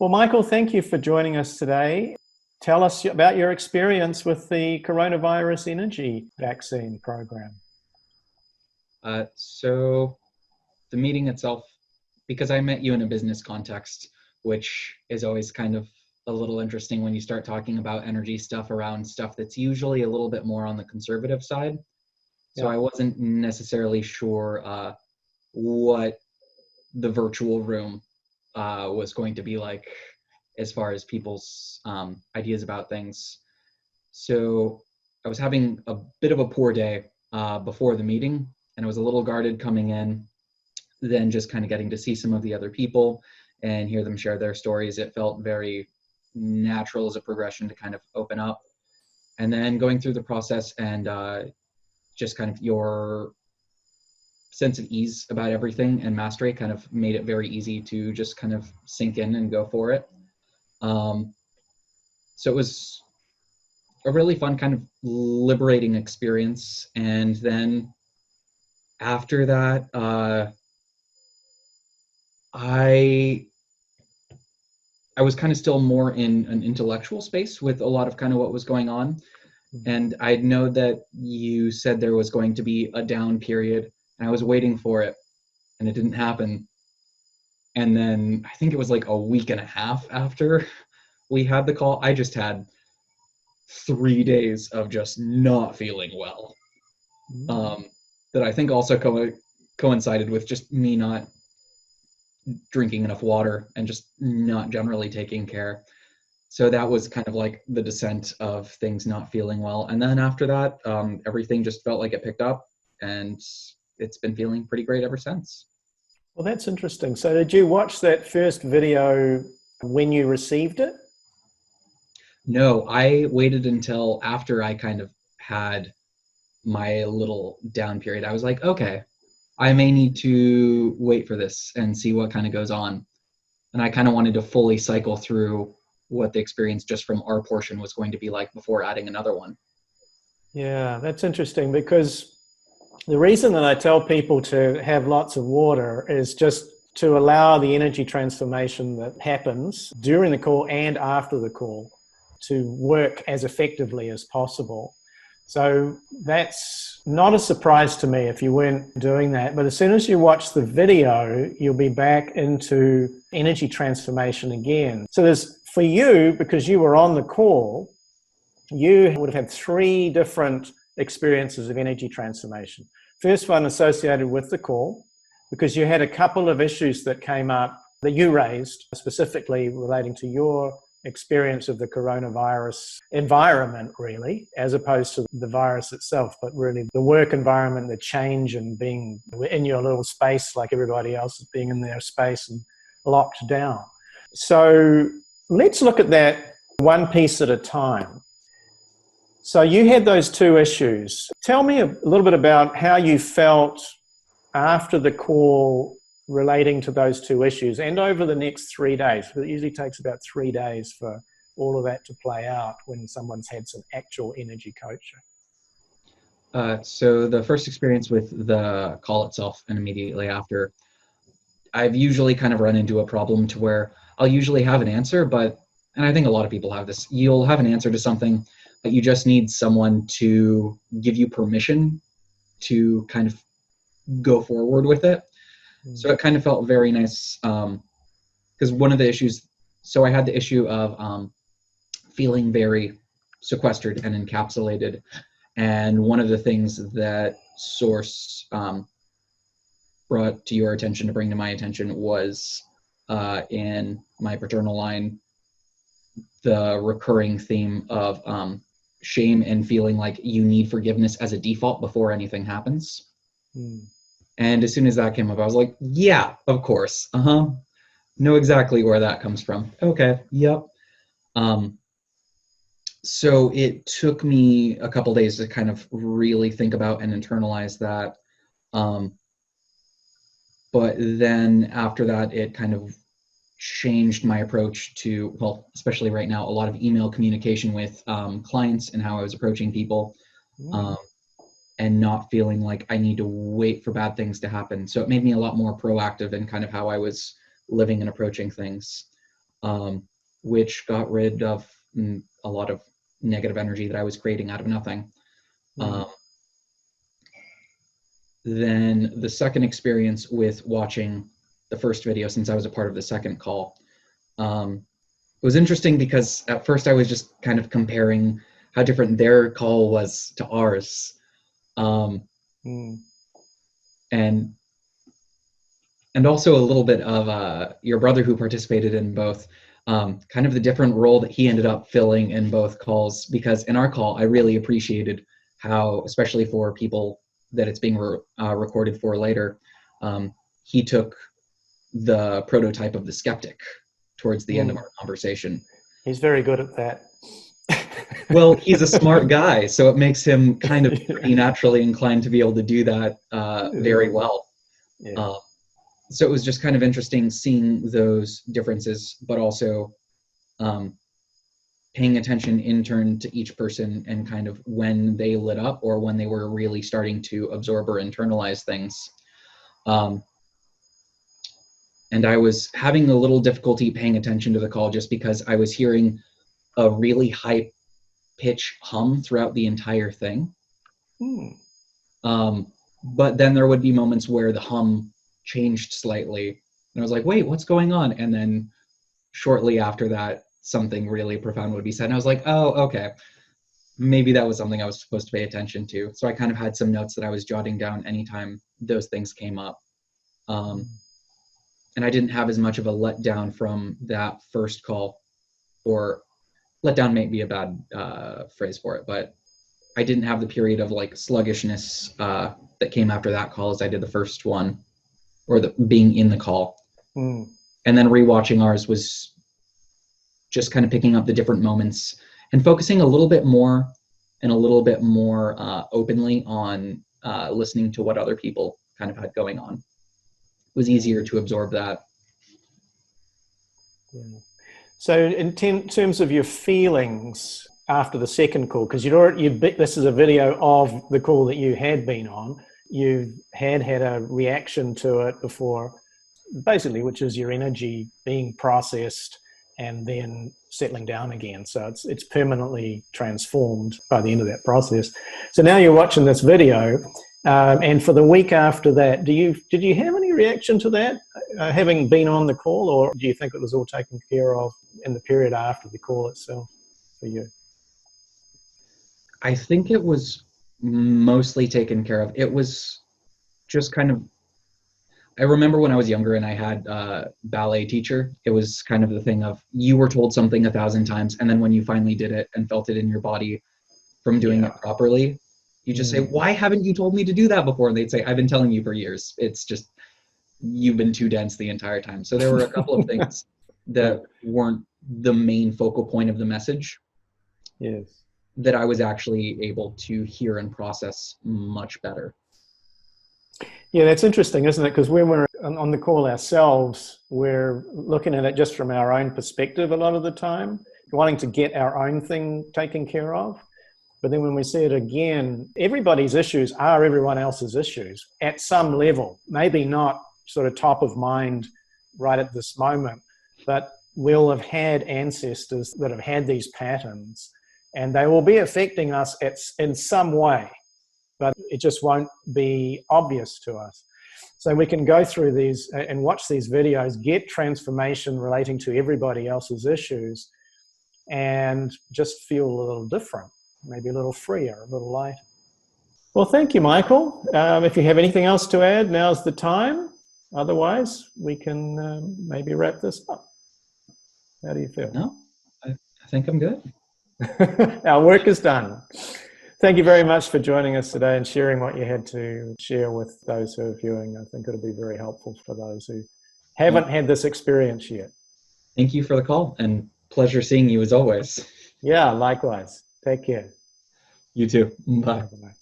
Well, Michael, thank you for joining us today. Tell us about your experience with the coronavirus energy vaccine program. So the meeting itself, because I met you in a business context, which is always kind of a little interesting when you start talking about energy stuff around stuff that's usually a little bit more on the conservative side. So Yeah. I wasn't necessarily sure what the virtual room was going to be like as far as people's ideas about things. So I was having a bit of a poor day before the meeting, and I was a little guarded coming in. Then just kind of getting to see some of the other people and hear them share their stories, it felt very natural as a progression to kind of open up. And then going through the process and just kind of your sense of ease about everything and mastery kind of made it very easy to just kind of sink in and go for it. So it was a really fun kind of liberating experience. And then after that, I was kind of still more in an intellectual space with a lot of kind of what was going on. And I know that you said there was going to be a down period, and I was waiting for it, and it didn't happen. And then I think it was like a week and a half after we had the call, I just had 3 days of just not feeling well. That I think also coincided with just me not drinking enough water and just not generally taking care. So that was kind of like the descent of things not feeling well. And then after that, everything just felt like it picked up, and it's been feeling pretty great ever since. Well, that's interesting. So did you watch that first video when you received it? No, I waited until after I kind of had my little down period. I was like, okay, I may need to wait for this and see what kind of goes on. And I kind of wanted to fully cycle through what the experience just from our portion was going to be like before adding another one. Yeah, that's interesting because the reason that I tell people to have lots of water is just to allow the energy transformation that happens during the call and after the call to work as effectively as possible. So that's not a surprise to me if you weren't doing that. But as soon as you watch the video, you'll be back into energy transformation again. So there's, for you, because you were on the call, you would have had 3 different experiences of energy transformation. First one associated with the call, because you had a couple of issues that came up that you raised, specifically relating to your experience of the coronavirus environment, really, as opposed to the virus itself, but really the work environment, the change and being in your little space like everybody else is being in their space and locked down. So let's look at that one piece at a time. So you had those 2 issues. Tell me a little bit about how you felt after the call relating to those 2 issues and over the next 3 days. It usually takes about 3 days for all of that to play out when someone's had some actual energy coaching. So the first experience with the call itself and immediately after, I've usually kind of run into a problem to where I'll usually have an answer, and I think a lot of people have this, you'll have an answer to something, but you just need someone to give you permission to kind of go forward with it. So it kind of felt very nice because one of the issues, so I had the issue of feeling very sequestered and encapsulated. And one of the things that Source brought to your attention to bring to my attention was in my paternal line, the recurring theme of shame and feeling like you need forgiveness as a default before anything happens. And as soon as that came up, I was like, yeah, of course. Know exactly where that comes from. Okay, yep. So it took me a couple days to kind of really think about and internalize that. But then after that, it kind of changed my approach to, well, especially right now, a lot of email communication with clients and how I was approaching people. And not feeling like I need to wait for bad things to happen. So it made me a lot more proactive in kind of how I was living and approaching things. which got rid of a lot of negative energy that I was creating out of nothing. Then the second experience with watching the first video, since I was a part of the second call, it was interesting because at first I was just kind of comparing how different their call was to ours. And also a little bit of your brother who participated in both, kind of the different role that he ended up filling in both calls, because in our call, I really appreciated how, especially for people that it's being recorded for later, he took the prototype of the skeptic towards the end of our conversation. He's very good at that. Well, he's a smart guy, so it makes him kind of pretty naturally inclined to be able to do that very well. Yeah. So it was just kind of interesting seeing those differences, but also paying attention in turn to each person and kind of when they lit up or when they were really starting to absorb or internalize things. And I was having a little difficulty paying attention to the call just because I was hearing a really high pitch hum throughout the entire thing. But then there would be moments where the hum changed slightly and I was like, wait, what's going on? And then shortly after that, something really profound would be said. And I was like, oh, okay. Maybe that was something I was supposed to pay attention to. So I kind of had some notes that I was jotting down anytime those things came up. And I didn't have as much of a letdown from that first call, or letdown may be a bad phrase for it, but I didn't have the period of like sluggishness that came after that call as I did the first one, or the being in the call. And then rewatching ours was just kind of picking up the different moments and focusing a little bit more openly on listening to what other people kind of had going on. It was easier to absorb that. Yeah. So in terms of your feelings after the second call, because this is a video of the call that you had been on, you had a reaction to it before, basically, which is your energy being processed and then settling down again. So it's permanently transformed by the end of that process. So now you're watching this video, and for the week after that, did you have any reaction to that, having been on the call, or do you think it was all taken care of in the period after the call itself for you? I think it was mostly taken care of. It was just kind of, I remember when I was younger and I had a ballet teacher, it was kind of the thing of you were told something 1,000 times, and then when you finally did it and felt it in your body from doing it properly, you just say, why haven't you told me to do that before? And they'd say, I've been telling you for years. It's just, you've been too dense the entire time. So there were a couple of things that weren't the main focal point of the message. Yes. That I was actually able to hear and process much better. Yeah, that's interesting, isn't it? Because when we're on the call ourselves, we're looking at it just from our own perspective a lot of the time, wanting to get our own thing taken care of. But then when we see it again, everybody's issues are everyone else's issues at some level, maybe not sort of top of mind right at this moment, but we'll have had ancestors that have had these patterns and they will be affecting us in some way, but it just won't be obvious to us. So we can go through these and watch these videos, get transformation relating to everybody else's issues, and just feel a little different, maybe a little freer, a little lighter. Well, thank you, Michael. If you have anything else to add, now's the time. Otherwise, we can maybe wrap this up. How do you feel? No, I think I'm good. Our work is done. Thank you very much for joining us today and sharing what you had to share with those who are viewing. I think it'll be very helpful for those who haven't had this experience yet. Thank you for the call, and pleasure seeing you as always. Yeah, likewise. Take care. You too. Bye. Bye-bye.